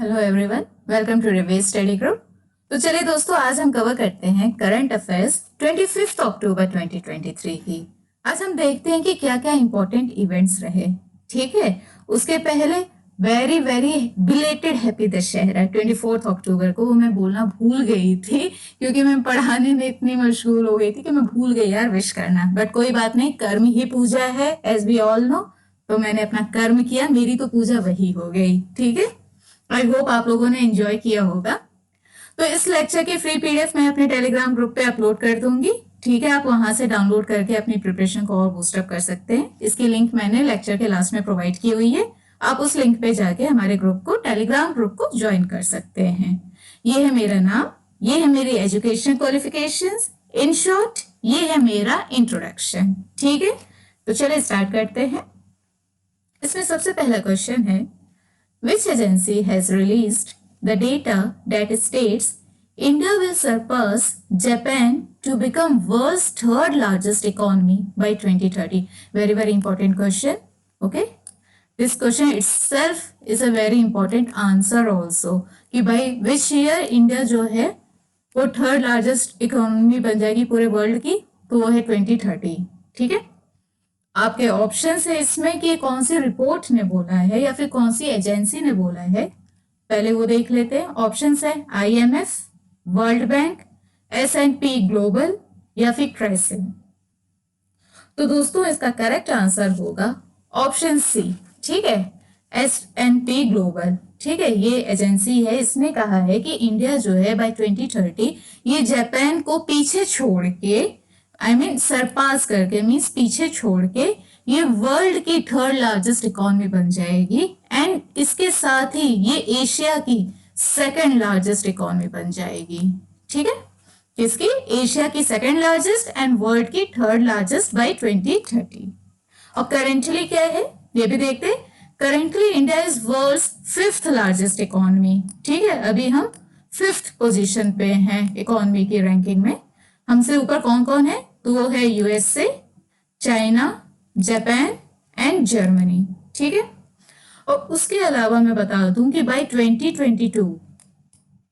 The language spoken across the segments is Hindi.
हेलो एवरीवन, वेलकम टू रिवेज स्टडी ग्रुप। तो चलिए दोस्तों, आज हम कवर करते हैं करंट अफेयर्स 25 अक्टूबर 2023 की। आज हम देखते हैं कि क्या क्या इंपॉर्टेंट इवेंट्स रहे। ठीक है, उसके पहले very very belated happy Dussehra 24 अक्टूबर को। वो मैं बोलना भूल गई थी क्योंकि मैं पढ़ाने में इतनी मशगूल हो गई थी कि मैं भूल गई यार विश करना। बट कोई बात नहीं, कर्म ही पूजा है एज वी ऑल नो। तो मैंने अपना कर्म किया, मेरी तो पूजा वही हो गई। ठीक है, आई होप आप लोगों ने एंजॉय किया होगा। तो इस लेक्चर की फ्री पीडीएफ मैं अपने टेलीग्राम ग्रुप पे अपलोड कर दूंगी। ठीक है, आप वहां से डाउनलोड करके अपनी प्रिपरेशन को और बूस्टअप कर सकते हैं। इसकी लिंक मैंने लेक्चर के लास्ट में प्रोवाइड की हुई है। आप उस लिंक पे जाके हमारे ग्रुप को, टेलीग्राम ग्रुप को ज्वाइन कर सकते हैं। ये है मेरा नाम, ये है मेरी एजुकेशन क्वालिफिकेशंस, इन शॉर्ट ये है मेरा इंट्रोडक्शन। ठीक है, तो चलिए स्टार्ट करते हैं। इसमें सबसे पहला क्वेश्चन है, which agency has released the data that states India will surpass Japan to become world's third largest economy by 2030? Very, very important question. Okay. This question itself is a very important answer also. कि by which year India जो है वो थर्ड लार्जेस्ट इकोनॉमी बन जाएगी पूरे वर्ल्ड की, तो वो है 2030। ठीक है, आपके ऑप्शन है इसमें कि कौन सी रिपोर्ट ने बोला है या फिर कौन सी एजेंसी ने बोला है। पहले वो देख लेते हैं। ऑप्शन है IMF, world bank, S&P global या फिर क्राइसिल। तो दोस्तों इसका करेक्ट आंसर होगा ऑप्शन सी। ठीक है, S&P ग्लोबल। ठीक है, ये एजेंसी है, इसने कहा है कि इंडिया जो है बाय 2030 ये जापान को पीछे छोड़ के, सरपास करके, मीन्स पीछे छोड़ के ये वर्ल्ड की थर्ड लार्जेस्ट इकोनॉमी बन जाएगी। एंड इसके साथ ही ये एशिया की सेकंड लार्जेस्ट इकोनॉमी बन जाएगी। ठीक है, किसकी? एशिया की सेकंड लार्जेस्ट एंड वर्ल्ड की थर्ड लार्जेस्ट बाय 2030। और करेंटली क्या है ये भी देखते हैं। Currently India is world's fifth largest economy. ठीक है, अभी हम फिफ्थ पोजीशन पे हैं इकोनॉमी की रैंकिंग में। हमसे ऊपर कौन कौन है? तो वो है USA, China, Japan and Germany. ठीक है, और उसके अलावा मैं बता दूं कि बाय 2022,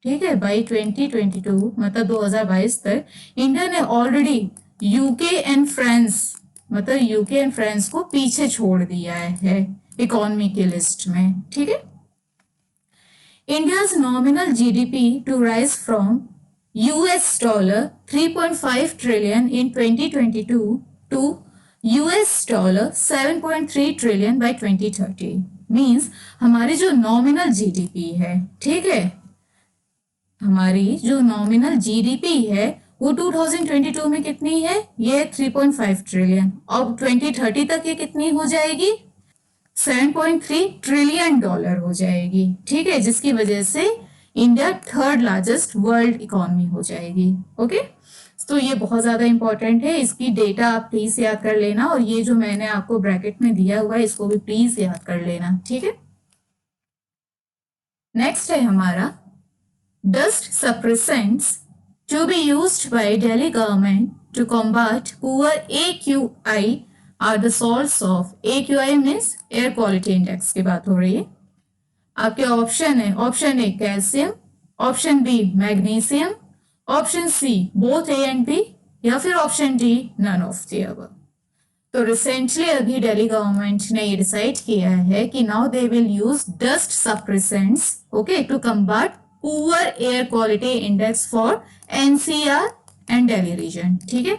ठीक है, बाय 2022 मतलब 2022 तक इंडिया ने ऑलरेडी यूके एंड फ्रांस को पीछे छोड़ दिया है इकोनॉमी की लिस्ट में। ठीक है, India's nominal GDP to rise from US dollar 3.5 trillion in 2022 to US dollar 7.3 trillion by 2030 means हमारी जो नॉमिनल GDP है, ठीक है, हमारी जो नॉमिनल GDP है वो 2022 में कितनी है? ये 3.5 ट्रिलियन। अब 2030 तक ये कितनी हो जाएगी? 7.3 ट्रिलियन डॉलर हो जाएगी। ठीक है, जिसकी वजह से India third largest world economy हो जाएगी। ओके, तो ये बहुत ज्यादा इंपॉर्टेंट है। इसकी डेटा आप प्लीज याद कर लेना, और ये जो मैंने आपको ब्रैकेट में दिया हुआ है इसको भी प्लीज याद कर लेना। ठीक है, नेक्स्ट है हमारा dust suppressants to be used by Delhi government to combat poor AQI are the source of. AQI means air quality index की बात हो रही है। आपके ऑप्शन है, option A calcium, option B magnesium, option C both A and B, या फिर option D none of the above. तो रिसेंटली अभी दिल्ली गवर्नमेंट ने ये डिसाइड किया है कि now they will use dust suppressants, okay, to combat poor air quality index for NCR and Delhi region. ठीक है,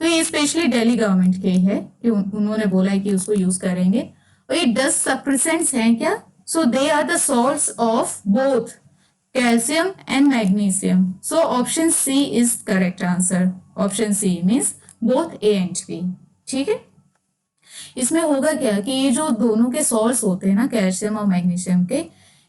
तो ये स्पेशली दिल्ली गवर्नमेंट के है कि उन्होंने बोला है कि उसको यूज करेंगे। और ये डस्ट सप्रेसेंट्स हैं क्या? So they are the source of both calcium and magnesium. So option C is correct answer. Option C means both A and B. ठीक है, इसमें होगा क्या कि ये जो दोनों के सोर्स होते हैं ना, कैल्शियम और मैग्नीशियम के,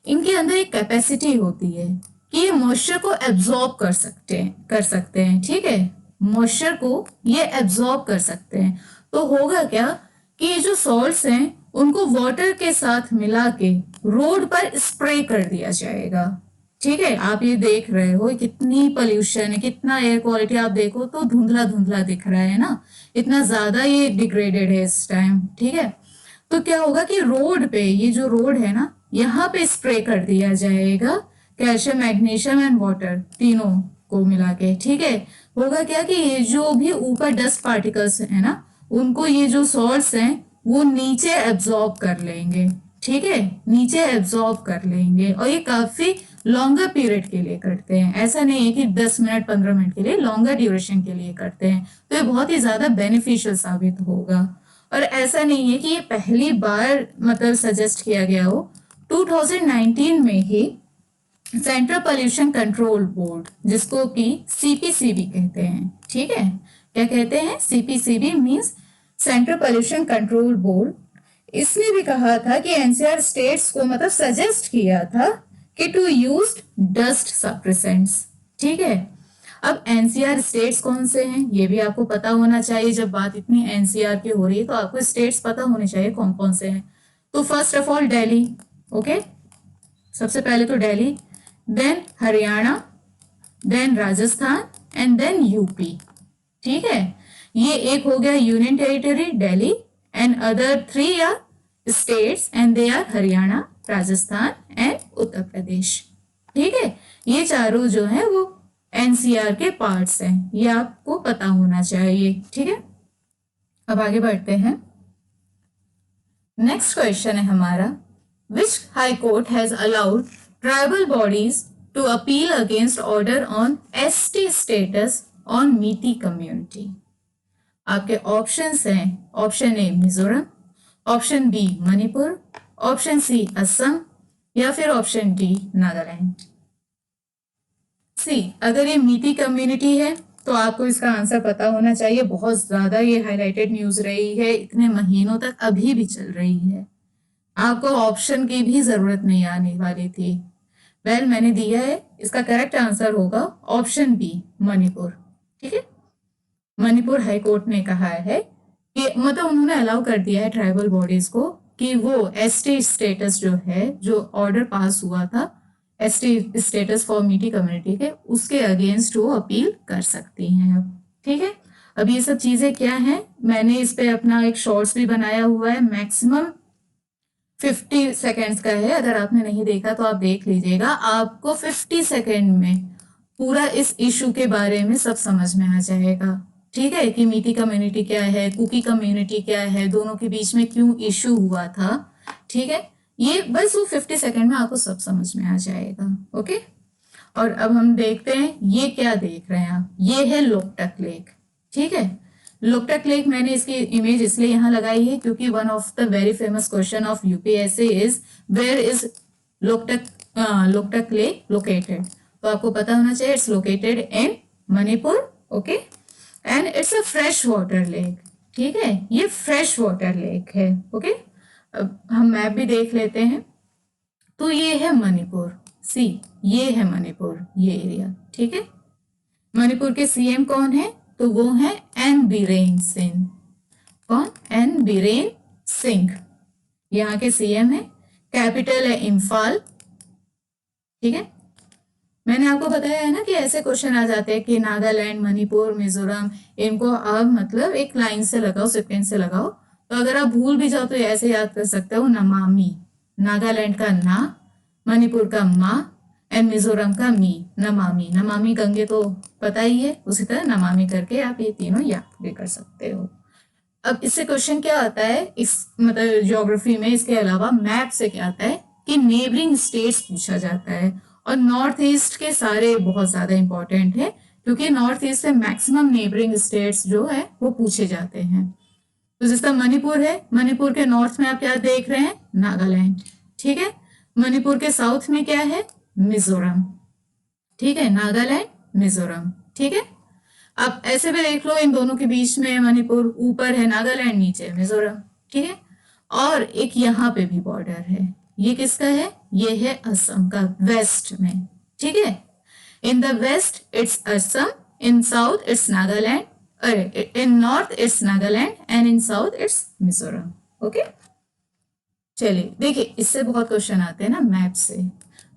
इनके अंदर एक कैपेसिटी होती है कि ये मॉइस्चर को एब्जॉर्ब कर सकते हैं। ठीक है, मॉइस्चर को ये एब्जॉर्ब कर सकते हैं। तो होगा क्या कि ये जो सॉल्ट्स हैं उनको वाटर के साथ मिला के रोड पर स्प्रे कर दिया जाएगा। ठीक है, आप ये देख रहे हो कितनी पोल्यूशन है, कितना एयर क्वालिटी आप देखो तो धुंधला धुंधला दिख रहा है ना, इतना ज्यादा ये डिग्रेडेड है इस टाइम। ठीक है, तो क्या होगा कि रोड पे, ये जो रोड है ना, यहाँ पे स्प्रे कर दिया जाएगा कैल्शियम, मैग्नीशियम एंड वाटर तीनों को मिला के। ठीक है, होगा क्या कि ये जो भी ऊपर डस्ट पार्टिकल्स है ना, उनको ये जो सॉल्ट्स हैं वो नीचे एब्जॉर्ब कर लेंगे। ठीक है, नीचे एब्जॉर्ब कर लेंगे, और ये काफी लॉन्गर पीरियड के लिए करते हैं। ऐसा नहीं है कि 10 मिनट 15 मिनट के लिए, लॉन्गर ड्यूरेशन के लिए करते हैं। तो ये बहुत ही ज्यादा बेनिफिशियल साबित होगा। और ऐसा नहीं है कि ये पहली बार मतलब सजेस्ट किया गया हो। 2019 में ही सेंट्रल पोल्यूशन कंट्रोल बोर्ड, जिसको कि सीपीसीबी कहते हैं, ठीक है, क्या कहते हैं, CPCB means central pollution control board, इसने भी कहा था कि एनसीआर स्टेट्स को मतलब सजेस्ट किया था कि टू यूज डस्ट सप्रेसेंट्स। ठीक है, अब एनसीआर स्टेट्स कौन से हैं ये भी आपको पता होना चाहिए। जब बात इतनी एनसीआर की हो रही है तो आपको स्टेट्स पता होने चाहिए कौन कौन से हैं। तो first of all Delhi, okay, सबसे पहले तो Delhi, then Haryana, then Rajasthan and then UP. ठीक है, ये एक हो गया union territory Delhi, and other 3 are states and they are Haryana, Rajasthan and Uttar Pradesh. ठीक है, ये चारों जो है वो एनसीआर के पार्ट्स हैं, ये आपको पता होना चाहिए। ठीक है, अब आगे बढ़ते हैं। नेक्स्ट क्वेश्चन है हमारा, which high court has allowed tribal bodies to appeal against order on ST status on Meitei community. आपके ऑप्शंस हैं, option A Mizoram, option B Manipur, option C Assam, या फिर ऑप्शन डी नागालैंड। सी, अगर ये मीती कम्युनिटी है तो आपको इसका आंसर पता होना चाहिए। बहुत ज्यादा ये हाईलाइटेड न्यूज रही है, इतने महीनों तक अभी भी चल रही है, आपको ऑप्शन की भी जरूरत नहीं आने वाली थी। वेल, मैंने दिया है, इसका करेक्ट आंसर होगा ऑप्शन बी मणिपुर। ठीक है, मणिपुर हाई कोर्ट ने कहा है कि मतलब उन्होंने अलाउ कर दिया है ट्राइबल बॉडीज को कि वो एसटी स्टेटस जो है, जो ऑर्डर पास हुआ था एसटी स्टेटस फॉर मीटी कम्युनिटी के, उसके अगेंस्ट वो अपील कर सकती हैं अब। ठीक है, अब ये सब चीजें क्या हैं, मैंने इस पे अपना एक शॉर्ट्स भी बनाया हुआ है, मैक्सिमम 50 सेकेंड्स का है। अगर आपने नहीं देखा तो आप देख लीजिएगा, आपको 50 सेकेंड में पूरा इस इशू के बारे में सब समझ में आ जाएगा। ठीक है, कि मीती कम्युनिटी क्या है, कुकी कम्युनिटी क्या है, दोनों के बीच में क्यों इशू हुआ था। ठीक है, ये बस वो 50 सेकेंड में आपको सब समझ में आ जाएगा। ओके, और अब हम देखते हैं ये क्या देख रहे हैं आप, ये है लोकटक लेक। ठीक है, लोकटक लेक, मैंने इसकी इमेज इसलिए यहाँ लगाई है क्योंकि one of the very famous question of UPSC is where is Loktak lake located. तो आपको पता होना चाहिए it's located in Manipur. Okay, and it's a fresh water lake. ठीक है, ये फ्रेश वाटर लेक है। ओके, अब हम मैप भी देख लेते हैं। तो ये है मणिपुर, सी, ये है मणिपुर, ये एरिया। ठीक है, मणिपुर के सीएम कौन है, तो वो है एन बीरेन सिंह। कौन, एन बीरेन सिंह यहाँ के सीएम है। कैपिटल है इम्फाल। ठीक है, मैंने आपको बताया है ना कि ऐसे क्वेश्चन आ जाते हैं कि नागालैंड, मणिपुर, मिजोरम, इनको आप मतलब एक लाइन से लगाओ, सिक्वेंस से लगाओ। तो अगर आप भूल भी जाओ तो ऐसे याद कर सकते हो, नमामि, नागालैंड का ना, मणिपुर का मा, एंड मिजोरम का मी, नमामि। नमामि गंगे तो पता ही है, उसी तरह नमामि करके आप ये तीनों याद भी कर सकते हो। अब इससे क्वेश्चन क्या आता है, इस मतलब ज्योग्राफी में इसके अलावा मैप से क्या आता है कि नेबरिंग स्टेट्स पूछा जाता है, और नॉर्थ ईस्ट के सारे बहुत ज्यादा इंपॉर्टेंट है क्योंकि नॉर्थ ईस्ट से मैक्सिमम नेबरिंग स्टेट्स जो है वो पूछे जाते हैं। तो जिसका मणिपुर है, मणिपुर के नॉर्थ में आप क्या देख रहे हैं, नागालैंड। ठीक है, मणिपुर के साउथ में क्या है, मिजोरम। ठीक है, नागालैंड, मिजोरम। ठीक है, अब ऐसे भी देख लो, इन दोनों के बीच में मणिपुर, ऊपर है नागालैंड, नीचे मिजोरम। ठीक है, और एक यहाँ पे भी बॉर्डर है, ये किसका है, ये है असम का, वेस्ट में। ठीक है, in the west it's Assam, in south it's Nagaland, in north it's Nagaland, and in south it's Mizoram. Okay, चलिए देखिए, इससे बहुत क्वेश्चन आते हैं ना मैप से।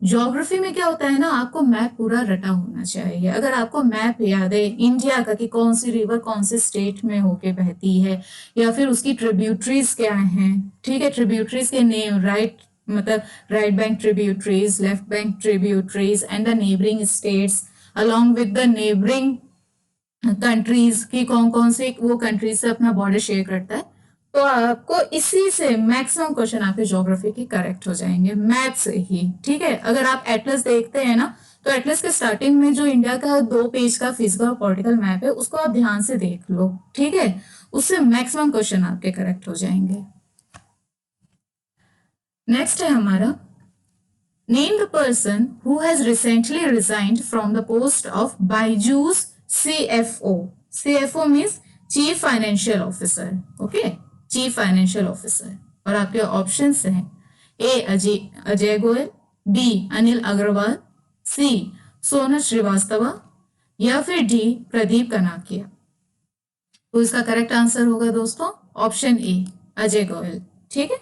ज्योग्राफी में क्या होता है ना, आपको मैप पूरा रटा होना चाहिए। अगर आपको मैप याद है इंडिया का कि कौन सी रिवर कौन से स्टेट में होके बहती है, या फिर उसकी ट्रिब्यूटरीज क्या हैं, ठीक है, ट्रिब्यूटरीज के नेम, राइट मतलब right bank tributaries, left bank tributaries and the neighbouring states along with the neighbouring countries की कौन कौन से वो कंट्रीज से अपना बॉर्डर शेयर करता है। तो आपको इसी से मैक्सिमम क्वेश्चन आपके ज्योग्राफी के करेक्ट हो जाएंगे, मैप से ही। ठीक है, अगर आप एटलस देखते हैं ना, तो एटलस के स्टार्टिंग में जो इंडिया का 2 पेज का फिजिकल और पॉलिटिकल मैप है, उसको आप ध्यान से देख लो। ठीक है, उससे मैक्सिमम क्वेश्चन आपके करेक्ट हो जाएंगे। नेक्स्ट है हमारा, name the person who has recently resigned from the post of Byju's CFO. CFO means chief financial officer. Okay, chief financial officer. और आपके ऑप्शंस हैं A Ajay Goyal, B Anil Agarwal, C Sonal Srivastava या फिर डी प्रदीप कनाकिया। तो इसका करेक्ट आंसर होगा दोस्तों ऑप्शन ए अजय गोयल। ठीक है,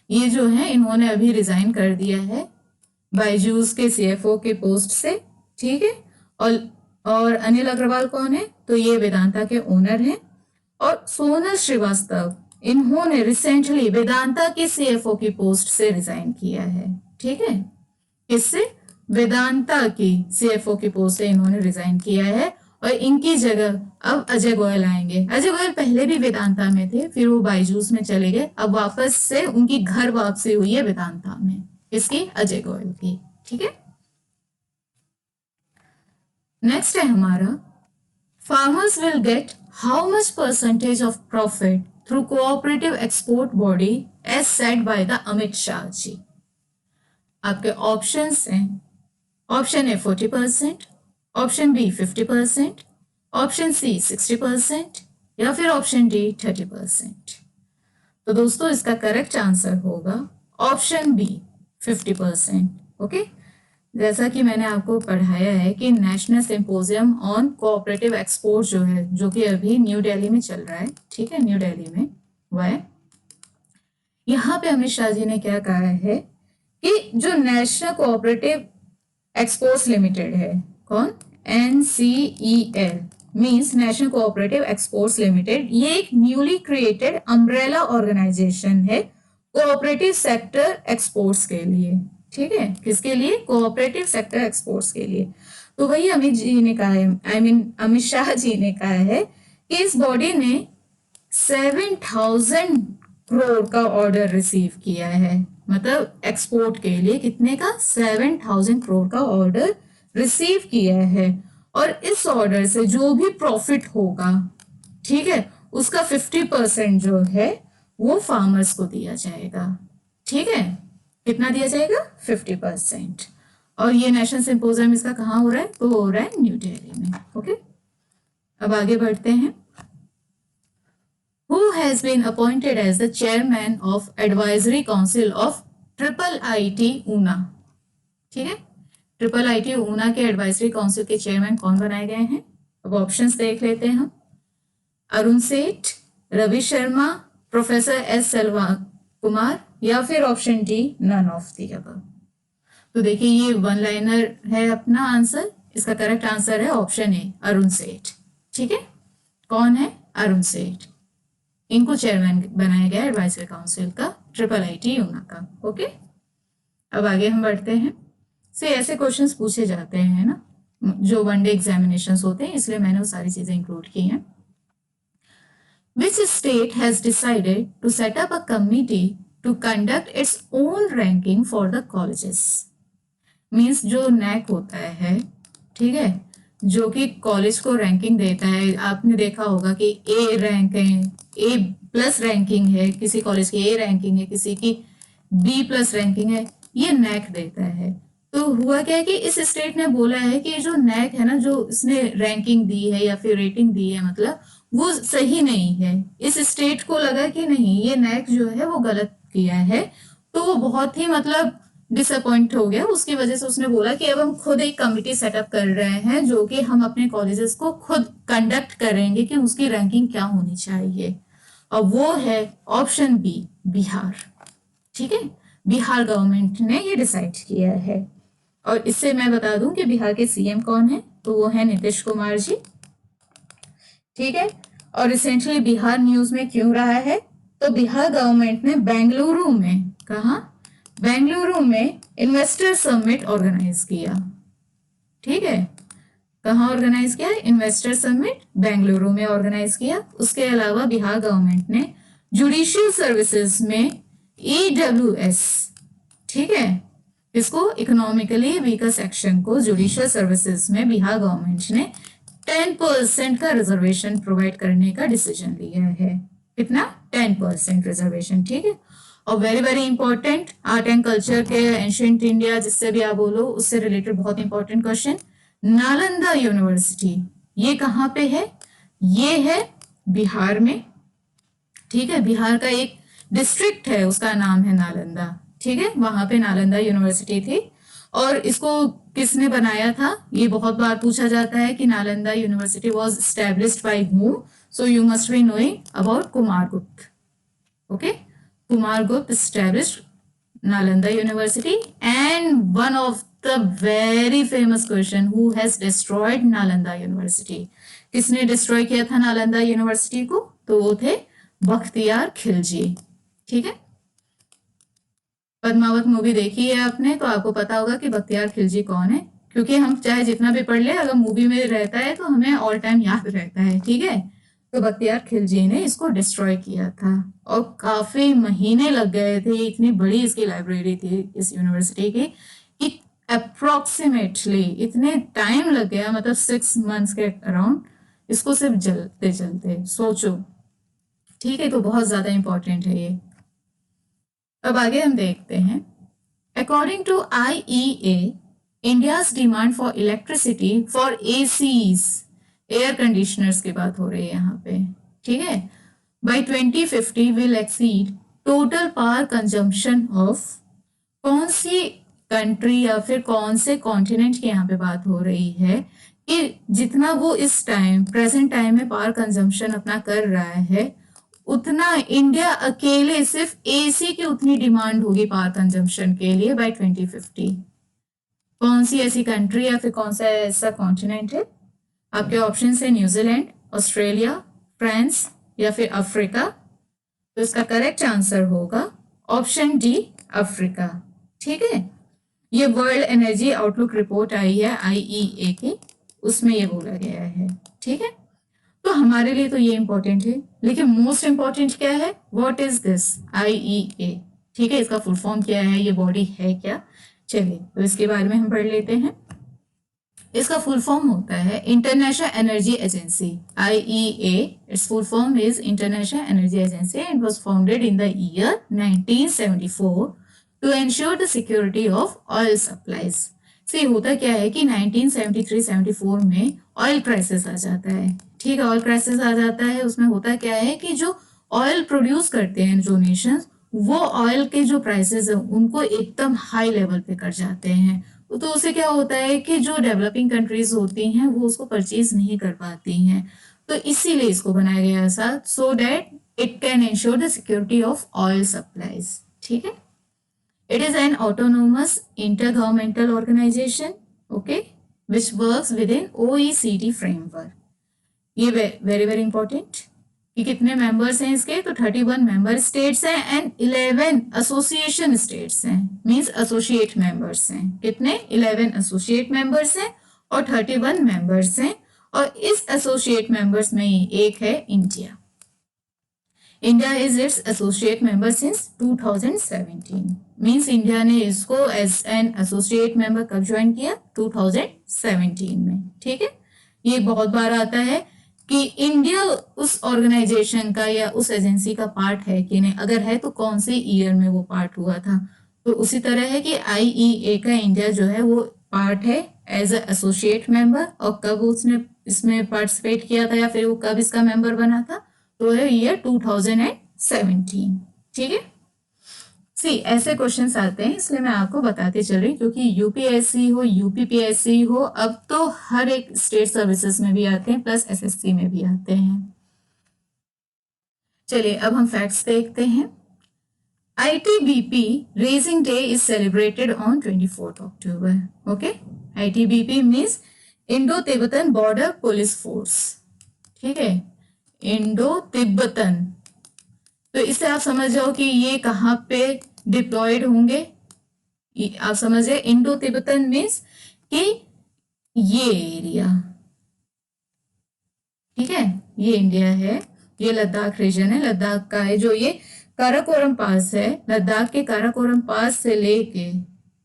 ये जो है इन्होंने अभी रिजाइन कर दिया है बायजूस के CFO के पोस्ट से। ठीक है, और अनिल अग्रवाल कौन है, तो ये वेदांता के ओनर हैं। और सोनल श्रीवास्तव, इन्होंने रिसेंटली वेदांता के CFO की पोस्ट से रिजाइन किया है। ठीक है, इससे वेदांता की CFO की पोस्ट से इन्होंने रिजाइन किया है और इनकी जगह अब अजय गोयल आएंगे। अजय गोयल पहले भी वेदांता में थे, फिर वो बायजूस में चले गए, अब वापस से उनकी घर वापसी हुई है वेदांता में, इसकी अजय गोयल की। ठीक है, नेक्स्ट है हमारा, farmers will get how much percentage of profit through cooperative export body as said by the Amit Shah ji. आपके ऑप्शंस हैं, option A 40%, option B 50%, option C 60% या फिर ऑप्शन डी 30%। तो दोस्तों इसका करेक्ट आंसर होगा ऑप्शन बी 50%। ओके, जैसा कि मैंने आपको पढ़ाया है कि national symposium on cooperative export जो है, जो कि अभी न्यू दिल्ली में चल रहा है। ठीक है, न्यू दिल्ली में हुआ है। यहाँ पे अमित शाह जी ने क्या कहा है कि जो नेशनल कोऑपरेटिव एक्सपोर्ट्स लिमिटेड है, कौन, NCEL means national cooperative exports limited, ये एक न्यूली क्रिएटेड अम्ब्रेला ऑर्गेनाइजेशन है कोऑपरेटिव सेक्टर एक्सपोर्ट्स के लिए। ठीक है, किसके लिए, कोऑपरेटिव सेक्टर एक्सपोर्ट्स के लिए। तो वही अमित जी ने कहा है, अमित शाह जी ने कहा है कि इस बॉडी ने 7,000 करोड़ का ऑर्डर रिसीव किया है, मतलब एक्सपोर्ट के लिए कितने का, 7,000 करोड़ का ऑर्डर रिसीव किया है। और इस ऑर्डर से जो भी प्रॉफिट होगा, ठीक है, उसका 50% जो है वो फार्मर्स को दिया जाएगा। ठीक है, कितना दिया जाएगा, 50%। और ये नेशनल सिंपोजियम इसका कहाँ हो रहा है, तो हो रहा है न्यू दिल्ली में। ओके, अब आगे बढ़ते हैं। Who has been appointed as the chairman of Advisory Council of IIT Una. ठीक है, IIT ऊना के एडवाइजरी काउंसिल के चेयरमैन कौन बनाए गए हैं। अब ऑप्शंस देख लेते हैं हम, अरुण सेठ, रवि शर्मा, प्रोफेसर S सेल्वा कुमार या फिर option D none of the above. तो देखिए ये वन लाइनर है अपना आंसर, इसका करेक्ट आंसर है ऑप्शन ए अरुण सेठ। ठीक है, कौन है, अरुण सेठ, इनको चेयरमैन बनाया गया एडवाइजरी काउंसिल का IIT यूना का। ओके, अब आगे हम बढ़ते हैं। से ऐसे क्वेश्चंस पूछे जाते हैं ना जो वनडे एग्जामिनेशंस होते हैं, इसलिए मैंने वो सारी चीजें इंक्लूड की हैं। Which state has decided to set up a committee to conduct its own ranking for the colleges? Means जो NAC होता है, ठीक है, जो कि कॉलेज को रैंकिंग देता है। आपने देखा होगा कि A रैंक है, A+ रैंकिंग है, किसी कॉलेज की A रैंकिंग है, किसी की B+ रैंकिंग है, ये NAC देता है। तो हुआ क्या है कि इस स्टेट ने बोला है कि जो NAC है ना, जो इसने रैंकिंग दी है या फिर रेटिंग दी है, मतलब वो सही नहीं है। इस स्टेट को लगा कि नहीं, ये NAC जो है वो गलत किया है, तो वो बहुत ही मतलब डिसअपॉइंट हो गया। उसकी वजह से उसने बोला कि अब हम खुद एक कमिटी सेटअप कर रहे हैं, जो कि हम अपने कॉलेजेस को खुद कंडक्ट करेंगे कि उसकी रैंकिंग क्या होनी चाहिए। और वो है ऑप्शन बी बिहार। ठीक है, बिहार गवर्नमेंट ने ये डिसाइड किया है। और इससे मैं बता दूं कि बिहार के CM कौन है, तो वो है नीतीश कुमार जी। ठीक है, और रिसेंटली बिहार न्यूज में क्यों रहा है, तो बिहार गवर्नमेंट ने बेंगलुरु में, कहा, बेंगलुरु में इन्वेस्टर समिट ऑर्गेनाइज किया। ठीक है, कहाँ ऑर्गेनाइज किया? इन्वेस्टर समिट बेंगलुरु में ऑर्गेनाइज किया। उसके अलावा बिहार गवर्नमेंट ने जुडिशियल सर्विसेज में EWS, ठीक है, इसको इकोनॉमिकली वीकर सेक्शन को जुडिशियल सर्विसेज में बिहार गवर्नमेंट ने 10% का रिजर्वेशन प्रोवाइड करने का डिसीजन लिया है। कितना? 10% रिजर्वेशन। ठीक है, और very very important art and culture के एंशिएंट इंडिया जिससे भी आप बोलो उससे रिलेटेड बहुत इंपॉर्टेंट क्वेश्चन, नालंदा यूनिवर्सिटी ये कहाँ पे है? ये है बिहार में। ठीक है, बिहार का एक डिस्ट्रिक्ट है उसका नाम है नालंदा। ठीक है, वहां पे नालंदा यूनिवर्सिटी थी। और इसको किसने बनाया था? ये बहुत बार पूछा जाता है कि Nalanda university was established bye whom, so you must be knowing about Kumaragupta. Okay, Kumaragupta established Nalanda University, and one of the very famous question, who has destroyed Nalanda University? किसने डिस्ट्रॉय किया था नालंदा यूनिवर्सिटी को? तो वो थे बख्तियार खिलजी। ठीक है, पद्मावत मूवी देखी है आपने तो आपको पता होगा कि बख्तियार खिलजी कौन है, क्योंकि हम चाहे जितना भी पढ़ ले अगर मूवी में रहता है तो हमें ऑल टाइम याद रहता है। ठीक है, तो बख्तियार खिलजी ने इसको डिस्ट्रॉय किया था और काफी महीने लग गए थे। इतनी बड़ी इसकी लाइब्रेरी थी इस यूनिवर्सिटी की कि अप्रोक्सीमेटली इतने टाइम लग गया, मतलब 6 मंथ्स के अराउंड इसको सिर्फ जलते जलते, सोचो। ठीक है, तो बहुत ज्यादा इंपॉर्टेंट है ये। अब आगे हम देखते हैं, according to IEA India's demand for electricity for ACs, air conditioners की बात हो रही है यहाँ पे। ठीक है, by 2050 will exceed total power consumption of, कौन सी कंट्री या फिर कौन से कॉन्टिनेंट की यहाँ पे बात हो रही है कि जितना वो इस टाइम प्रेजेंट टाइम में पावर कंजम्पशन अपना कर रहा है उतना इंडिया अकेले सिर्फ AC की उतनी डिमांड होगी पावर कंजम्पशन के लिए बाय 2050। कौन सी ऐसी कंट्री या फिर कौन सा ऐसा कॉन्टिनेंट है? आपके ऑप्शन है न्यूजीलैंड, ऑस्ट्रेलिया, फ्रांस या फिर अफ्रीका। तो इसका करेक्ट आंसर होगा ऑप्शन डी, अफ्रीका। ठीक है, ये वर्ल्ड एनर्जी आउटलुक रिपोर्ट आई है IEA की, उसमें ये बोला गया है। ठीक है, तो हमारे लिए तो ये इंपॉर्टेंट है, लेकिन मोस्ट इंपॉर्टेंट क्या है? What is this IEA? ठीक है, इसका फुल फॉर्म क्या है, ये बॉडी है क्या? चलिए तो इसके बारे में हम पढ़ लेते हैं। इसका फुल फॉर्म होता है international energy agency. IEA, it's full form is international energy agency and was founded in the year 1974 to ensure the security of oil supplies. से होता क्या है कि 1973-74 में ऑयल क्राइसिस आ जाता है। ठीक है, ऑयल क्राइसिस आ जाता है, उसमें होता क्या है कि जो ऑयल प्रोड्यूस करते हैं जो नेशंस, वो ऑयल के जो प्राइसेस है उनको एकदम हाई लेवल पे कर जाते हैं। तो उससे क्या होता है कि जो डेवलपिंग कंट्रीज होती हैं वो उसको परचेज नहीं कर पाती हैं। तो इसीलिए इसको बनाया गया था, so that it can ensure the security of oil supplies. ठीक है, it is an autonomous intergovernmental organization, okay, which works within OECD framework. ये वेरी वेरी इंपॉर्टेंट कि कितने मेंबर्स हैं इसके? तो 31 मेंबर स्टेट्स हैं एंड 11 एसोसिएशन स्टेट्स हैं, मींस एसोसिएट मेंबर्स हैं। कितने? 11 एसोसिएट मेंबर्स हैं और 31 मेंबर्स हैं। और इस एसोसिएट मेंबर्स में ही एक है India. India is it's associate member since 2017, means India ने इसको एज एन एसोसिएट मेंबर कब ज्वाइन किया? 2017 में। ठीक है, ये बहुत बार आता है कि इंडिया उस ऑर्गेनाइजेशन का या उस एजेंसी का पार्ट है कि नहीं, अगर है तो कौन से ईयर में वो पार्ट हुआ था। तो उसी तरह है कि IEA का इंडिया जो है वो पार्ट है एज एसोसिएट मेंबर, और कब उसने इसमें पार्टिसिपेट किया था या फिर वो कब इसका मेंबर बना था? तो है ईयर 2017। ठीक है, सी ऐसे क्वेश्चंस आते हैं, इसलिए मैं आपको बताते चल रही, क्योंकि UPSC हो UPPSC हो अब तो हर एक स्टेट सर्विसेज में भी आते हैं, प्लस SSC में भी आते हैं। चलिए अब हम फैक्ट्स देखते हैं। ITBP raising day is celebrated on 24 October. Okay, ITBP means Indo Tibetan border police force. ठीक है, इंडो तिब्बतन। तो इससे आप समझ जाओ कि ये कहाँ पे डिप्लॉयड होंगे? आप समझे, इंडो तिब्बतन मीन्स कि ये एरिया, ठीक है, ये इंडिया है, ये लद्दाख रीजन है, लद्दाख का है, जो ये काराकोरम पास है, लद्दाख के काराकोरम पास से लेके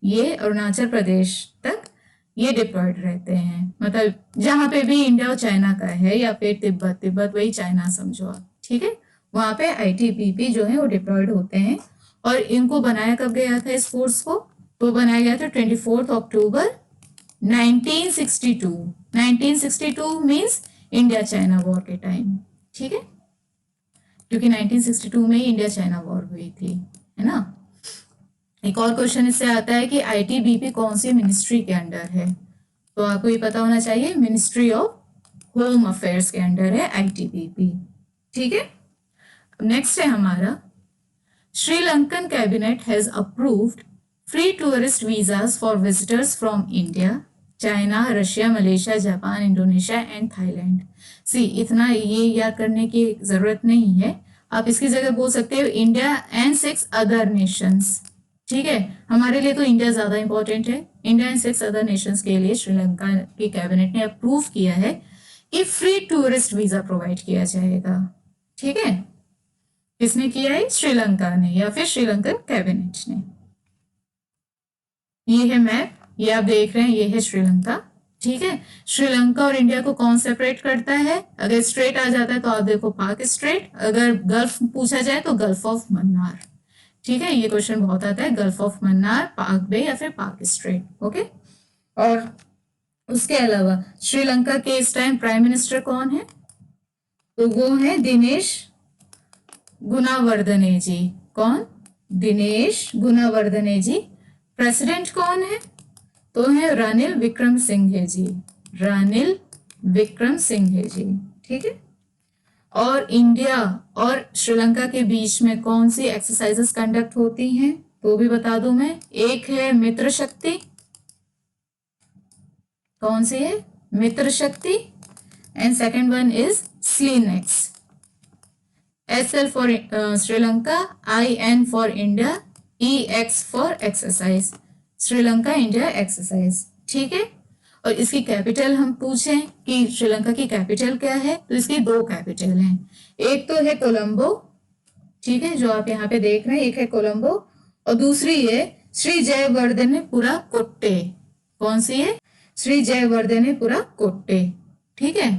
ये अरुणाचल प्रदेश तक ये डिप्लॉयड रहते हैं, मतलब जहां पे भी इंडिया और चाइना का है, या फिर तिब्बत, तिब्बत वही चाइना समझो आप, ठीक है, वहां पे आईटीबीपी जो है वो डिप्लॉयड होते हैं। और इनको बनाया कब गया था इस फोर्स को? तो बनाया गया था 24 अक्टूबर 1962। 1962 मीन्स इंडिया चाइना वॉर के टाइम, ठीक है, क्योंकि 1962 में ही इंडिया चाइना वॉर हुई थी, है ना। एक और क्वेश्चन इससे आता है कि आईटीबीपी कौन सी मिनिस्ट्री के अंडर है? तो आपको ये पता होना चाहिए, मिनिस्ट्री ऑफ होम अफेयर्स के अंडर है आईटीबीपी, ठीक है। नेक्स्ट है हमारा, Sri Lankan cabinet has approved free tourist visas for visitors from India, China, Russia, Malaysia, Japan, Indonesia and Thailand. See, इतना ये याद करने की जरूरत नहीं है, आप इसकी जगह बोल सकते हो इंडिया एंड 6 अदर नेशंस, ठीक है। हमारे लिए तो इंडिया ज्यादा इंपॉर्टेंट है। इंडिया एंड 6 अदर नेशंस के लिए श्रीलंका की कैबिनेट ने अप्रूव किया है कि फ्री टूरिस्ट वीजा प्रोवाइड किया जाएगा, ठीक है। किसने किया है? श्रीलंका ने, या फिर श्रीलंकन कैबिनेट ने। ये है मैप, ये आप देख रहे हैं, ये है श्रीलंका, ठीक है। श्रीलंका और इंडिया को कौन सेपरेट करता है? अगर स्ट्रेट आ जाता है तो आप देखो पाक स्ट्रेट, अगर गल्फ पूछा जाए तो गल्फ ऑफ मन्नार, ठीक है। ये क्वेश्चन बहुत आता है, गल्फ ऑफ मन्नार, पाक बे या फिर पाक स्ट्रेट, ओके। और उसके अलावा श्रीलंका के इस टाइम प्राइम मिनिस्टर कौन है? तो वो है दिनेश गुनावर्दने जी। कौन? दिनेश गुनावर्दने जी। प्रेसिडेंट कौन है? तो है रानिल विक्रमसिंघे जी, रानिल विक्रमसिंघे जी, ठीक है। और इंडिया और श्रीलंका के बीच में कौन सी एक्सरसाइजेस कंडक्ट होती हैं? तो भी बता दूं मैं, एक है मित्र शक्ति, कौन सी है? Mitra Shakti, and second one is SLINEX. SL for Sri Lanka, IN for India, EX for exercise, Sri Lanka India exercise, ठीक है। और इसकी कैपिटल हम पूछें कि श्रीलंका की कैपिटल क्या है, तो इसकी 2 कैपिटल हैं, एक तो है कोलंबो, ठीक है, जो आप यहाँ पे देख रहे हैं, एक है कोलंबो, और दूसरी है श्री जयवर्धनेपुरा कोट्टे। कौन सी है? श्री जयवर्धनेपुरा कोट्टे, ठीक है।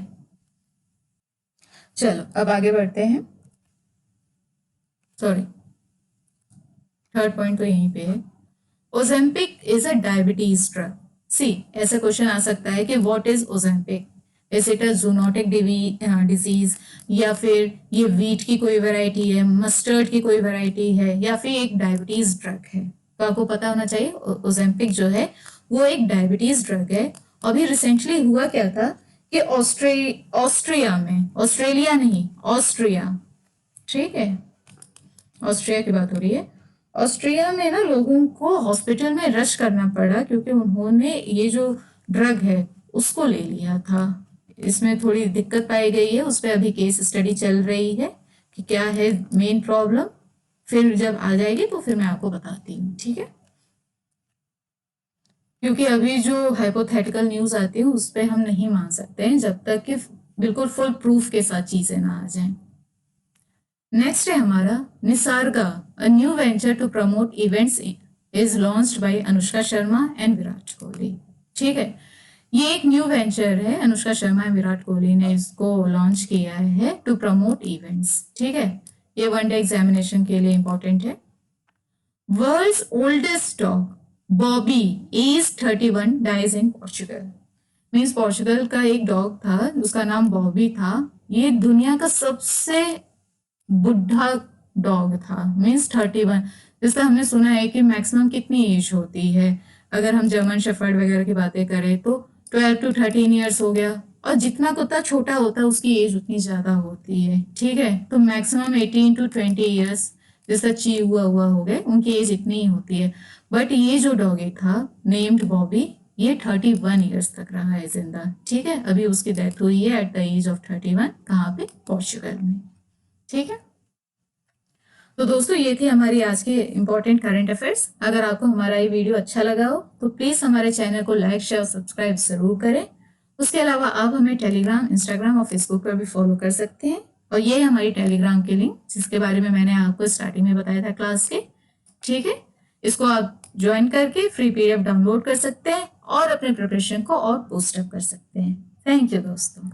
चलो अब आगे बढ़ते हैं, सॉरी, थर्ड पॉइंट तो यहीं पे है। Ozempic is a diabetes drug. See, ऐसा क्वेश्चन आ सकता है कि what is Ozempic? Is it a zoonotic disease, या फिर ये वीट की कोई वैरायटी है, मस्टर्ड की कोई वैरायटी है, या फिर एक डायबिटीज ड्रग है? तो आपको पता होना चाहिए ओजेम्पिक जो है वो एक डायबिटीज ड्रग है। अभी रिसेंटली हुआ क्या था कि ऑस्ट्रिया में, ऑस्ट्रेलिया नहीं, ऑस्ट्रिया, ठीक है, ऑस्ट्रिया की बात हो रही है। ऑस्ट्रिया में ना लोगों को हॉस्पिटल में रश करना पड़ा क्योंकि उन्होंने ये जो ड्रग है उसको ले लिया था। इसमें थोड़ी दिक्कत पाई गई है, उस पर अभी केस स्टडी चल रही है कि क्या है मेन प्रॉब्लम, फिर जब आ जाएगी तो फिर मैं आपको बताती हूँ, ठीक है। क्योंकि अभी जो हाइपोथेटिकल न्यूज आती है उस पर हम नहीं मान सकते हैं जब तक कि बिल्कुल फुल प्रूफ के साथ चीजें ना आ जाएं। नेक्स्ट है हमारा Nisarga, a new venture to promote events is launched by Anushka Sharma and Virat Kohli, ठीक है। ये एक न्यू वेंचर है, अनुष्का शर्मा एंड विराट कोहली ने इसको लॉन्च किया है टू प्रमोट इवेंट्स, ठीक है। ये वनडे एग्जामिनेशन के लिए इंपॉर्टेंट है। World's oldest dog Bobby age 31 dies in Portugal. Means Portugal का एक डॉग था, उसका नाम बॉबी था। ये दुनिया का सबसे बुढ़ा डॉग था, मीन्स 31। जिसका हमने सुना है कि मैक्सिमम कितनी एज होती है, अगर हम जर्मन शेफर्ड वगैरह की बातें करें तो 12 to 13 ईयर्स हो गया, और जितना कुत्ता छोटा होता है उसकी एज उतनी ज्यादा होती है, ठीक है। तो मैक्सिमम 18 to 20 ईयर्स, जैसा ची हुआ हो गए, उनकी एज इतनी ही होती है। बट ये जो डॉगी था नेम्ड बॉबी, ये 31 ईयर्स तक रहा है जिंदा, ठीक है। अभी उसकी डेथ हुई है एट द एज ऑफ 31, कहाँ पे? पोर्चुगल में, ठीक है। तो दोस्तों ये थी हमारी आज की इम्पोर्टेंट करंट अफेयर्स। अगर आपको हमारा ये वीडियो अच्छा लगा हो तो प्लीज़ हमारे चैनल को लाइक शेयर और सब्सक्राइब ज़रूर करें। उसके अलावा आप हमें टेलीग्राम, इंस्टाग्राम और फेसबुक पर भी फॉलो कर सकते हैं। और ये है हमारी टेलीग्राम की लिंक, जिसके बारे में मैंने आपको स्टार्टिंग में बताया था क्लास के। ठीक है, इसको आप ज्वाइन करके फ्री पीडीएफ डाउनलोड कर सकते हैं और अपने प्रिपरेशन को और बूस्ट अप कर सकते हैं। थैंक यू दोस्तों।